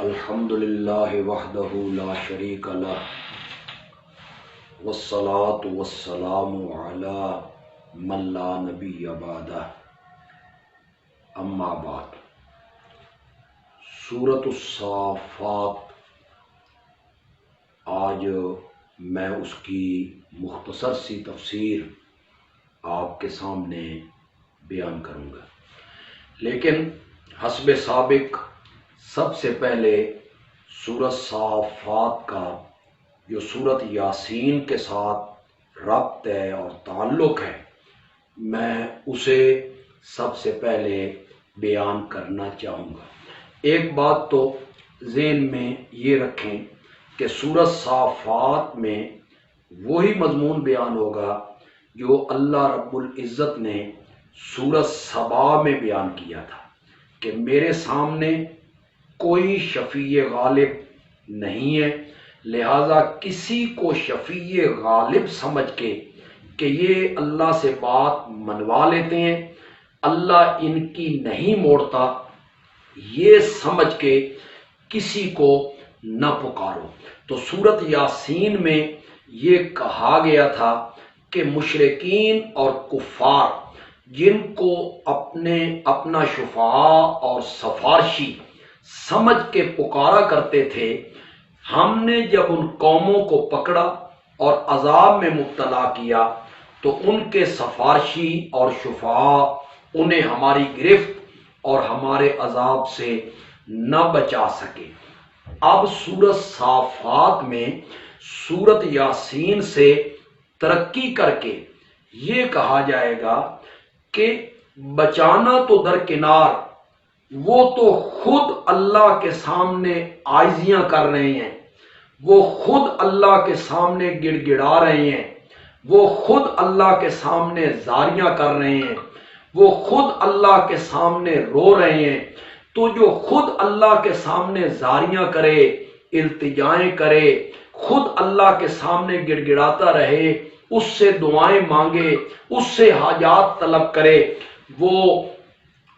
الحمدللہ وحدہ لا شریک لہ والصلاة والسلام علی من لا نبی بعدہ اما بعد۔ سورۃ الصافات، آج میں اس کی مختصر سی تفسیر آپ کے سامنے بیان کروں گا، لیکن حسب سابق سب سے پہلے سورۃ صافات کا جو سورۃ یاسین کے ساتھ ربط ہے اور تعلق ہے، میں اسے سب سے پہلے بیان کرنا چاہوں گا۔ ایک بات تو ذہن میں یہ رکھیں کہ سورۃ صافات میں وہی مضمون بیان ہوگا جو اللہ رب العزت نے سورۃ سبا میں بیان کیا تھا کہ میرے سامنے کوئی شفیع غالب نہیں ہے، لہذا کسی کو شفیع غالب سمجھ کے کہ یہ اللہ سے بات منوا لیتے ہیں، اللہ ان کی نہیں موڑتا، یہ سمجھ کے کسی کو نہ پکارو۔ تو سورۃ یاسین میں یہ کہا گیا تھا کہ مشرکین اور کفار جن کو اپنا شفاع اور سفارشی سمجھ کے پکارا کرتے تھے، ہم نے جب ان قوموں کو پکڑا اور عذاب میں مبتلا کیا تو ان کے سفارشی اور شفاع انہیں ہماری گرفت اور ہمارے عذاب سے نہ بچا سکے۔ اب سورۃ صافات میں سورۃ یاسین سے ترقی کر کے یہ کہا جائے گا کہ بچانا تو درکنار، وہ تو خود اللہ کے سامنے عاجزیاں کر رہے ہیں، وہ خود اللہ کے سامنے گڑ گڑا رہے ہیں، وہ خود اللہ کے سامنے زاریاں کر رہے ہیں، وہ خود اللہ کے سامنے رو رہے ہیں۔ تو جو خود اللہ کے سامنے زاریاں کرے، التجائیں کرے، خود اللہ کے سامنے گڑ گڑاتا رہے، اس سے دعائیں مانگے، اس سے حاجات طلب کرے، وہ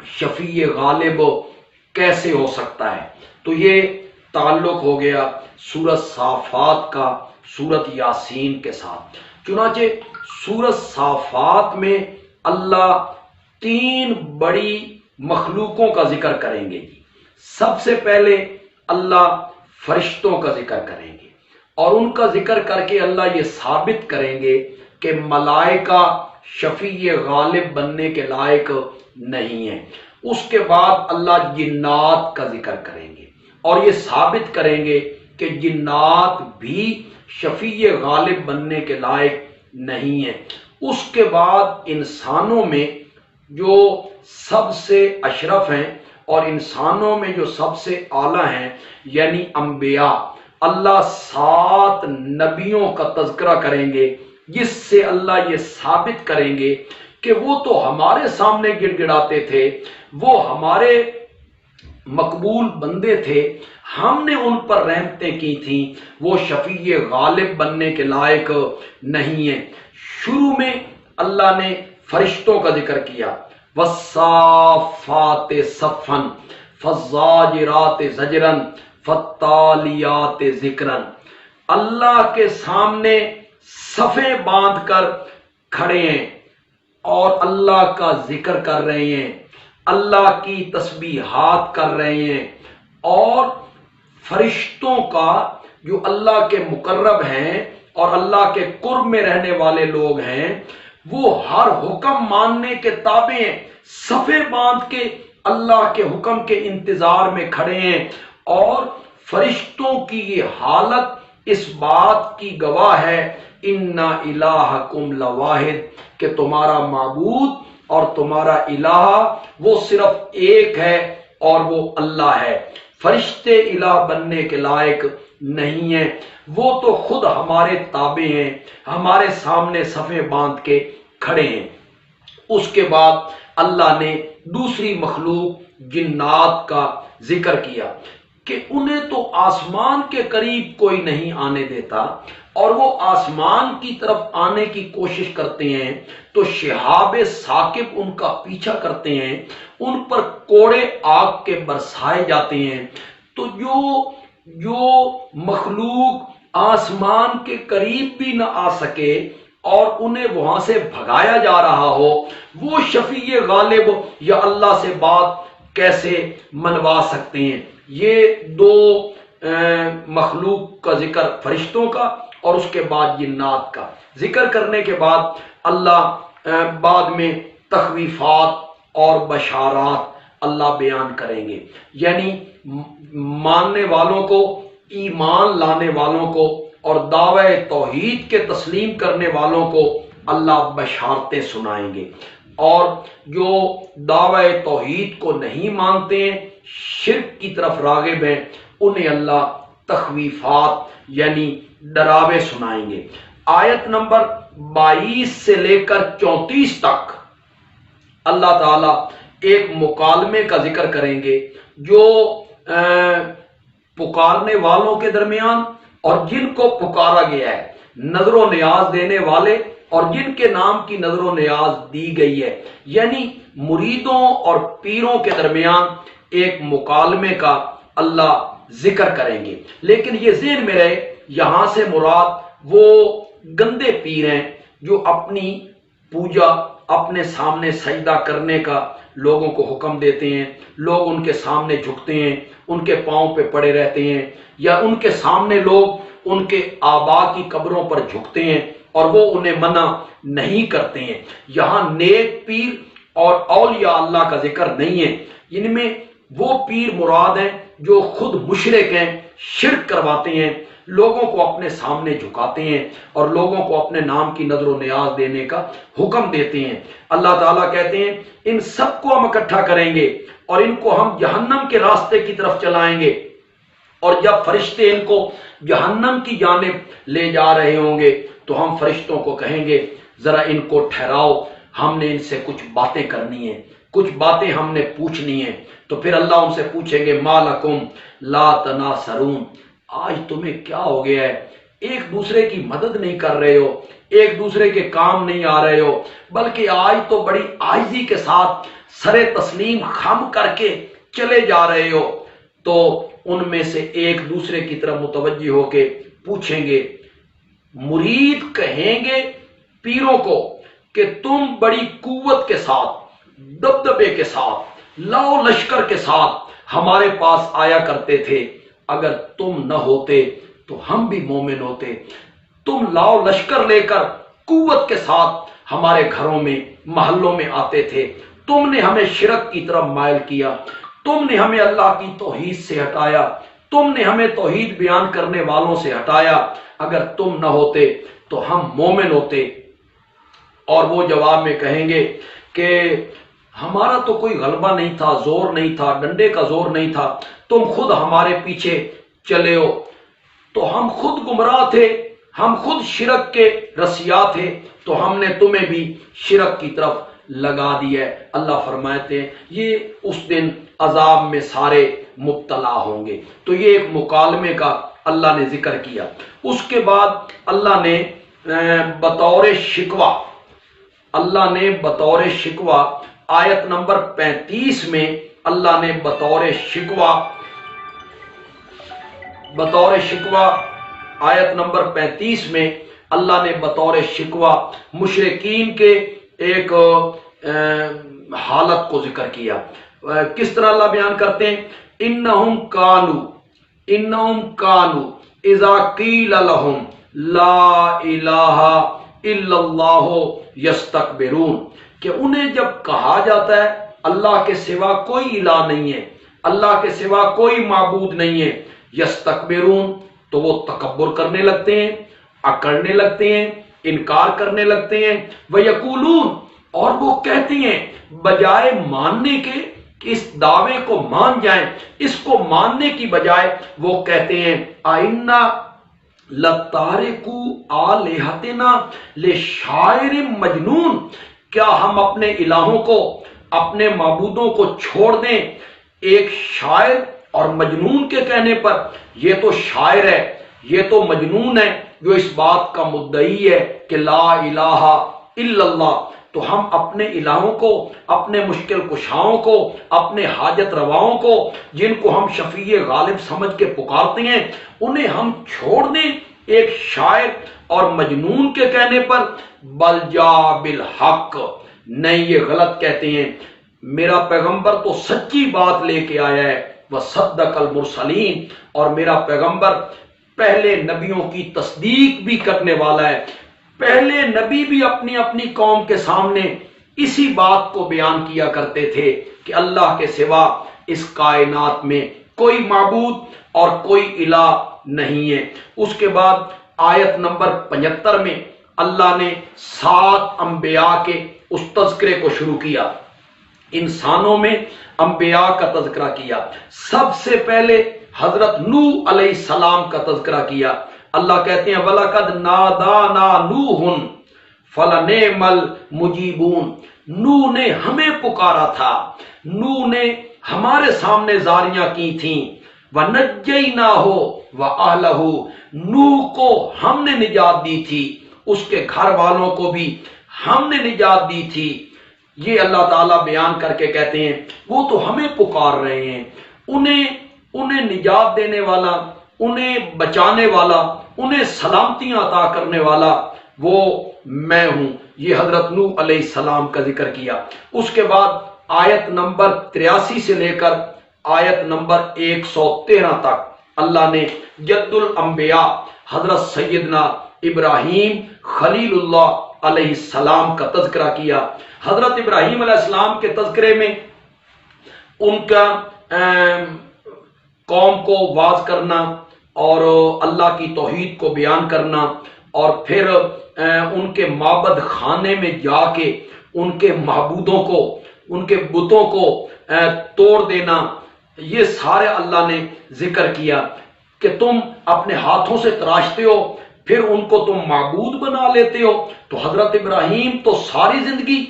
شفیع غالب کیسے ہو سکتا ہے؟ تو یہ تعلق ہو گیا سورۃ صافات کا سورۃ یاسین کے ساتھ۔ چنانچہ سورۃ صافات میں اللہ تین بڑی مخلوقوں کا ذکر کریں گے۔ سب سے پہلے اللہ فرشتوں کا ذکر کریں گے، اور ان کا ذکر کر کے اللہ یہ ثابت کریں گے کہ ملائکہ شفیع غالب بننے کے لائق نہیں ہیں۔ اس کے بعد اللہ جنات کا ذکر کریں گے اور یہ ثابت کریں گے کہ جنات بھی شفیع غالب بننے کے لائق نہیں ہیں۔ اس کے بعد انسانوں میں جو سب سے اشرف ہیں اور انسانوں میں جو سب سے اعلیٰ ہیں یعنی انبیاء، اللہ 7 نبیوں کا تذکرہ کریں گے، جس سے اللہ یہ ثابت کریں گے کہ وہ تو ہمارے سامنے گڑ گڑاتے تھے، وہ ہمارے مقبول بندے تھے، ہم نے ان پر رحمتیں کی تھیں، وہ شفیع غالب بننے کے لائق نہیں ہیں۔ شروع میں اللہ نے فرشتوں کا ذکر کیا، والصافات صفا فالزاجرات زجرا فالتالیات ذکرا۔ اللہ کے سامنے صفیں باندھ کر کھڑے ہیں اور اللہ کا ذکر کر رہے ہیں، اللہ کی تسبیحات کر رہے ہیں، اور فرشتوں کا جو اللہ کے مقرب ہیں اور اللہ کے قرب میں رہنے والے لوگ ہیں، وہ ہر حکم ماننے کے تابع ہیں، صفیں باندھ کے اللہ کے حکم کے انتظار میں کھڑے ہیں۔ اور فرشتوں کی یہ حالت اس بات کی گواہ ہے، اِنَّ إِلَٰهَكُمْ لَوَاحِدٌ، کہ تمہارا معبود اور تمہارا الہ وہ صرف ایک ہے اور وہ اللہ ہے۔ فرشتے الہ بننے کے لائق نہیں ہیں، وہ تو خود ہمارے تابع ہیں، ہمارے سامنے صفیں باندھ کے کھڑے ہیں۔ اس کے بعد اللہ نے دوسری مخلوق جنات کا ذکر کیا کہ انہیں تو آسمان کے قریب کوئی نہیں آنے دیتا، اور وہ آسمان کی طرف آنے کی کوشش کرتے ہیں تو شہاب ثاقب ان کا پیچھا کرتے ہیں، ان پر کوڑے آگ کے برسائے جاتے ہیں، تو جو مخلوق آسمان کے قریب بھی نہ آ سکے اور انہیں وہاں سے بھگایا جا رہا ہو، وہ شفیع غالب یا اللہ سے بات کیسے منوا سکتے ہیں؟ یہ دو مخلوق کا ذکر فرشتوں کا اور اس کے بعد جنات کا ذکر کرنے کے بعد اللہ بعد میں تخویفات اور بشارات اللہ بیان کریں گے، یعنی ماننے والوں کو، ایمان لانے والوں کو اور دعوی توحید کے تسلیم کرنے والوں کو اللہ بشارتیں سنائیں گے، اور جو دعوی توحید کو نہیں مانتے ہیں، شرک کی طرف راغب ہیں، انہیں اللہ تخویفات یعنی ڈراوے سنائیں گے۔ آیت نمبر 22 سے لے کر 34 تک اللہ تعالیٰ ایک مکالمے کا ذکر کریں گے جو پکارنے والوں کے درمیان اور جن کو پکارا گیا ہے، نظر و نیاز دینے والے اور جن کے نام کی نظر و نیاز دی گئی ہے، یعنی مریدوں اور پیروں کے درمیان ایک مکالمے کا اللہ ذکر کریں گے۔ لیکن یہ ذہن میں رہے، یہاں سے مراد وہ گندے پیر ہیں جو اپنی پوجا، اپنے سامنے سجدہ کرنے کا لوگوں کو حکم دیتے ہیں، لوگ ان کے سامنے جھکتے ہیں، ان کے پاؤں پہ پڑے رہتے ہیں، یا ان کے سامنے لوگ ان کے آبا کی قبروں پر جھکتے ہیں اور وہ انہیں منع نہیں کرتے ہیں۔ یہاں نیک پیر اور اولیاء اللہ کا ذکر نہیں ہے، ان میں وہ پیر مراد ہیں جو خود مشرک ہیں، شرک کرواتے ہیں، لوگوں کو اپنے سامنے جھکاتے ہیں اور لوگوں کو اپنے نام کی نظر و نیاز دینے کا حکم دیتے ہیں۔ اللہ تعالیٰ کہتے ہیں ان سب کو ہم اکٹھا کریں گے اور ان کو ہم جہنم کے راستے کی طرف چلائیں گے، اور جب فرشتے ان کو جہنم کی جانب لے جا رہے ہوں گے تو ہم فرشتوں کو کہیں گے ذرا ان کو ٹھہراؤ، ہم نے ان سے کچھ باتیں کرنی ہیں، کچھ باتیں ہم نے پوچھنی ہیں۔ تو پھر اللہ ان سے پوچھیں گے ما لکم لا تناصرون، آج تمہیں کیا ہو گیا ہے؟ ایک دوسرے کی مدد نہیں کر رہے ہو، ایک دوسرے کے کام نہیں آ رہے ہو، بلکہ آج تو بڑی عاجزی کے ساتھ سر تسلیم خم کر کے چلے جا رہے ہو۔ تو ان میں سے ایک دوسرے کی طرف متوجہ ہو کے پوچھیں گے، مرید کہیں گے پیروں کو کہ تم بڑی قوت کے ساتھ، دبدبے کے ساتھ، لاؤ لشکر کے ساتھ ہمارے پاس آیا کرتے تھے، اگر تم نہ ہوتے تو ہم بھی مومن ہوتے، تم لاؤ لشکر لے کر قوت کے ساتھ ہمارے گھروں میں، محلوں میں آتے تھے، تم نے ہمیں شرک کی طرف مائل کیا، تم نے ہمیں اللہ کی توحید سے ہٹایا، تم نے ہمیں توحید بیان کرنے والوں سے ہٹایا، اگر تم نہ ہوتے تو ہم مومن ہوتے۔ اور وہ جواب میں کہیں گے کہ ہمارا تو کوئی غلبہ نہیں تھا، زور نہیں تھا، ڈنڈے کا زور نہیں تھا، تم خود ہمارے پیچھے چلے ہو، تو ہم خود گمراہ تھے، ہم خود شرک کے رسیا تھے، تو ہم نے تمہیں بھی شرک کی طرف لگا دیا ہے۔ اللہ فرماتے ہیں یہ اس دن عذاب میں سارے مبتلا ہوں گے۔ تو یہ ایک مکالمے کا اللہ نے ذکر کیا۔ اس کے بعد اللہ نے بطور شکوہ آیت نمبر 35 میں اللہ نے بطور شکوہ آیت نمبر 35 میں اللہ نے بطور شکوہ مشرکین کے ایک حالت کو ذکر کیا۔ کس طرح اللہ بیان کرتے ہیں، انہم کانوا اذا قیل لہم لا الہ الا اللہ یستکبرون، کہ انہیں جب کہا جاتا ہے اللہ کے سوا کوئی الہ نہیں ہے، اللہ کے سوا کوئی معبود نہیں ہے، یستکبرون، تو وہ تکبر کرنے لگتے ہیں، اکڑنے لگتے ہیں، انکار کرنے لگتے ہیں، وَيَقُولُونَ، اور وہ کہتے ہیں بجائے ماننے کے کہ اس دعوے کو مان جائیں، اس کو ماننے کی بجائے وہ کہتے ہیں آئنہ لَتَارِكُوا آلِهَتِنَا لِشَاعِرٍ مجنون، کیا ہم اپنے الہوں کو، اپنے معبودوں کو چھوڑ دیں ایک شاعر اور مجنون کے کہنے پر؟ یہ تو شاعر ہے، یہ تو مجنون ہے جو اس بات کا مدعی ہے کہ لا الہ الا اللہ، تو ہم اپنے الہوں کو، اپنے مشکل کشاؤں کو، اپنے حاجت رواؤں کو، جن کو ہم شفیع غالب سمجھ کے پکارتے ہیں، انہیں ہم چھوڑ دیں ایک شاعر اور مجنون کے کہنے پر؟ بل جا بالحق، نہیں یہ غلط کہتے ہیں، میرا پیغمبر تو سچی بات لے کے آیا ہے، وصدق المرسلین، اور میرا پیغمبر پہلے نبیوں کی تصدیق بھی کرنے والا ہے۔ پہلے نبی بھی اپنی اپنی قوم کے سامنے اسی بات کو بیان کیا کرتے تھے کہ اللہ کے سوا اس کائنات میں کوئی معبود اور کوئی الہ نہیں ہے۔ اس کے بعد آیت نمبر 75 میں اللہ نے 7 انبیاء کے اس تذکرے کو شروع کیا۔ انسانوں میں انبیاء کا تذکرہ کیا۔ سب سے پہلے حضرت نوح علیہ السلام کا تذکرہ کیا۔ اللہ کہتے ہیں وَلَقَدْ نَادَانَا نُوحٌ فَلَنِعْمَ الْمُجِيبُونَ، نوح نے ہمیں پکارا تھا، نوح نے ہمارے سامنے زاریاں کی تھیں، وَنَجَّيْنَاهُ وَأَهْلَهُ، نوح کو ہم نے نجات دی تھی، اس کے گھر والوں کو بھی ہم نے نجات دی تھی۔ یہ اللہ تعالیٰ بیان کر کے کہتے ہیں وہ تو ہمیں پکار رہے ہیں، انہیں نجات دینے والا، انہیں بچانے والا، انہیں سلامتیاں عطا کرنے والا وہ میں ہوں۔ یہ حضرت نوح علیہ السلام کا ذکر کیا۔ اس کے بعد آیت نمبر 83 سے لے کر آیت نمبر 113 تک اللہ نے جد الانبیاء حضرت سیدنا ابراہیم خلیل اللہ علیہ السلام کا تذکرہ کیا۔ حضرت ابراہیم علیہ السلام کے تذکرے میں ان کا قوم کو واعظ کرنا اور اللہ کی توحید کو بیان کرنا، اور پھر ان کے معبد خانے میں جا کے ان کے معبودوں کو، ان کے بتوں کو توڑ دینا، یہ سارے اللہ نے ذکر کیا کہ تم اپنے ہاتھوں سے تراشتے ہو پھر ان کو تم معبود بنا لیتے ہو۔ تو حضرت ابراہیم تو ساری زندگی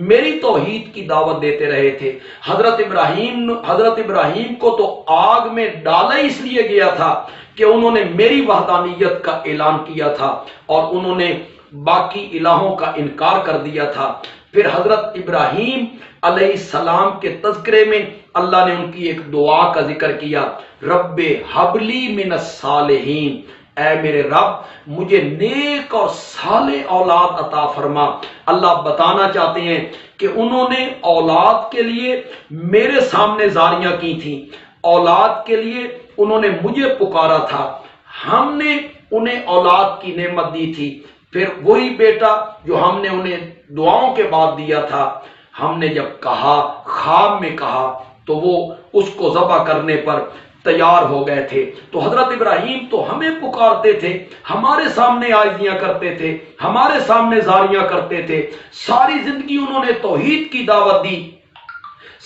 میری توحید کی دعوت دیتے رہے تھے۔ حضرت ابراہیم کو تو آگ میں ڈالا اس لیے گیا تھا کہ انہوں نے میری وحدانیت کا اعلان کیا تھا اور انہوں نے باقی الہوں کا انکار کر دیا تھا۔ پھر حضرت ابراہیم علیہ السلام کے تذکرے میں اللہ نے ان کی ایک دعا کا ذکر کیا، رب حبلی من الصالحین، اے میرے رب مجھے نیک اور صالح اولاد عطا فرما۔ اللہ بتانا چاہتے ہیں کہ انہوں نے اولاد کے لیے میرے سامنے زاریاں کی تھیں، اولاد کے لیے انہوں نے مجھے پکارا تھا، ہم نے انہیں اولاد کی نعمت دی تھی۔ پھر وہی بیٹا جو ہم نے انہیں دعاؤں کے بعد دیا تھا، ہم نے جب کہا، خواب میں کہا، تو وہ اس کو ذبح کرنے پر تیار ہو گئے تھے۔ تو حضرت ابراہیم تو ہمیں پکارتے تھے، ہمارے سامنے عاجزیاں کرتے تھے، ہمارے سامنے زاریاں کرتے تھے، ساری زندگی انہوں نے توحید کی دعوت دی،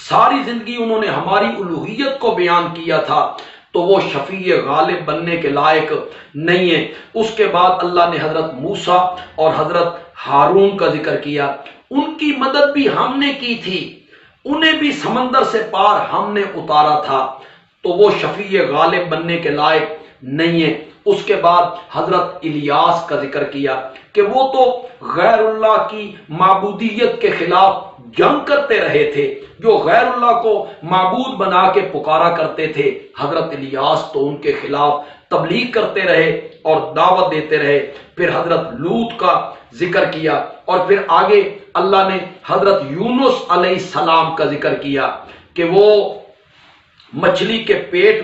ساری زندگی انہوں نے ہماری الوہیت کو بیان کیا تھا، تو وہ شفیع غالب بننے کے لائق نہیں ہے۔ اس کے بعد اللہ نے حضرت موسیٰ اور حضرت ہارون کا ذکر کیا، ان کی مدد بھی ہم نے کی تھی، انہیں بھی سمندر سے پار ہم نے اتارا تھا، تو وہ شفیع غالب بننے کے لائق نہیں ہے۔ اس کے بعد حضرت الیاس کا ذکر کیا کہ وہ تو غیر اللہ کی معبودیت کے خلاف جنگ کرتے رہے تھے، جو غیر اللہ کو معبود بنا کے پکارا کرتے تھے، حضرت الیاس تو ان کے خلاف تبلیغ کرتے رہے اور دعوت دیتے رہے۔ پھر حضرت لوط کا ذکر کیا، اور پھر آگے اللہ نے حضرت یونس علیہ السلام کا ذکر کیا کہ وہ مچھلی کے پیٹ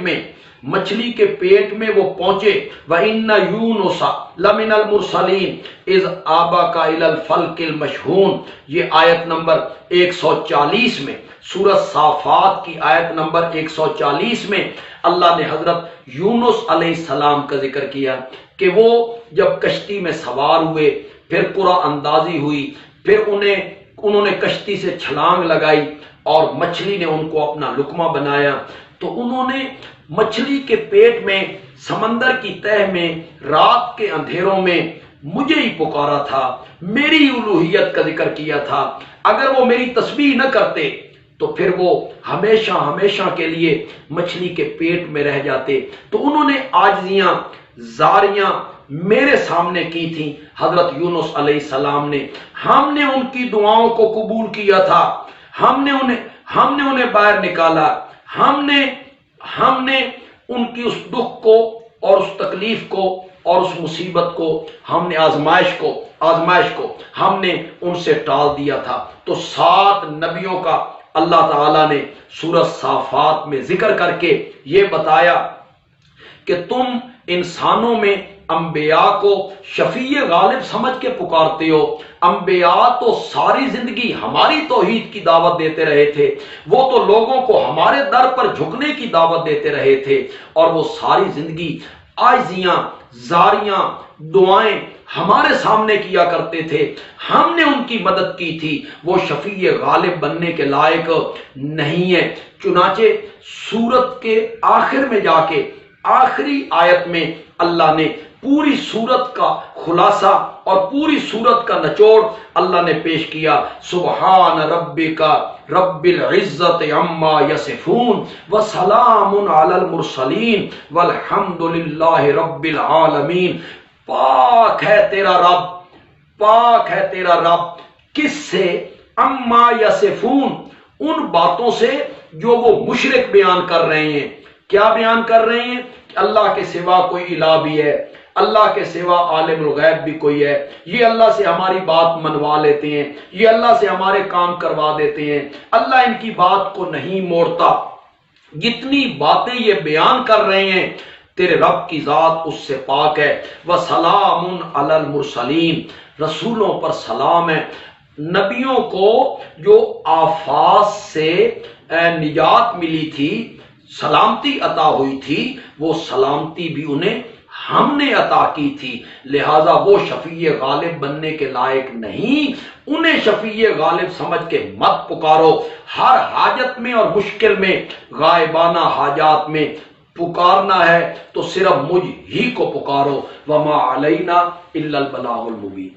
میں وہ پہنچے، وَإِنَّ يُونُسَ لَمِنَ الْمُرْسَلِينَ إِذْ آبَقَ إِلَى الْفَلْكِ الْمَشْحُونِ، یہ آیت نمبر 140 میں، سورۃ صافات کی آیت نمبر 140 میں اللہ نے حضرت یونس علیہ السلام کا ذکر کیا کہ وہ جب کشتی میں سوار ہوئے، پھر قرعہ اندازی ہوئی، پھر انہوں نے کشتی سے چھلانگ لگائی اور مچھلی نے ان کو اپنا لقمہ بنایا، تو انہوں نے مچھلی کے پیٹ میں، سمندر کی تہہ میں، رات کے اندھیروں میں مجھے ہی پکارا تھا، میری الوہیت کا ذکر کیا تھا۔ اگر وہ میری تسبیح نہ کرتے تو پھر وہ ہمیشہ ہمیشہ کے لیے مچھلی کے پیٹ میں رہ جاتے۔ تو انہوں نے عاجزیاں، زاریاں میرے سامنے کی تھی حضرت یونس علیہ السلام نے، ہم نے ان کی دعاؤں کو قبول کیا تھا، ہم نے انہیں باہر نکالا، ہم نے ان کی اس دکھ کو اور اس تکلیف کو اور اس مصیبت کو، ہم نے آزمائش کو ہم نے ان سے ٹال دیا تھا۔ تو 7 نبیوں کا اللہ تعالیٰ نے سورہ صافات میں ذکر کر کے یہ بتایا کہ تم انسانوں میں انبیاء کو شفیع غالب سمجھ کے پکارتے ہو۔ انبیاء تو ساری زندگی ہماری توحید کی دعوت دیتے رہے تھے، وہ تو لوگوں کو ہمارے در پر جھکنے کی دعوت دیتے رہے تھے، اور وہ ساری زندگی عاجزیاں، زاریاں، دعائیں ہمارے سامنے کیا کرتے تھے، ہم نے ان کی مدد کی تھی، وہ شفیع غالب بننے کے لائق نہیں ہے۔ چنانچہ سورت کے آخر میں جا کے آخری آیت میں اللہ نے پوری سورت کا خلاصہ اور پوری سورت کا نچوڑ اللہ نے پیش کیا۔ سبحان ربک رب العزت عما یصفون وسلام علی المرسلین والحمد للہ رب العالمین۔ پاک ہے تیرا رب، کس سے؟ عما یصفون، ان باتوں سے جو وہ مشرک بیان کر رہے ہیں۔ کیا بیان کر رہے ہیں؟ کہ اللہ کے سوا کوئی الہ بھی ہے، اللہ کے سوا عالم الغیب بھی کوئی ہے، یہ اللہ سے ہماری بات منوا لیتے ہیں، یہ اللہ سے ہمارے کام کروا دیتے ہیں، اللہ ان کی بات کو نہیں موڑتا۔ جتنی باتیں یہ بیان کر رہے ہیں، تیرے رب کی ذات اس سے پاک ہے۔ وَسَلَامٌ عَلَى الْمُرْسَلِينَ، رسولوں پر سلام ہے۔ نبیوں کو جو آفات سے نجات ملی تھی، سلامتی عطا ہوئی تھی، وہ سلامتی بھی انہیں ہم نے عطا کی تھی، لہذا وہ شفیع غالب بننے کے لائق نہیں، انہیں شفیع غالب سمجھ کے مت پکارو۔ ہر حاجت میں اور مشکل میں، غائبانہ حاجات میں پکارنا ہے تو صرف مجھ ہی کو پکارو۔ وما علینا الا البلاغ المبین۔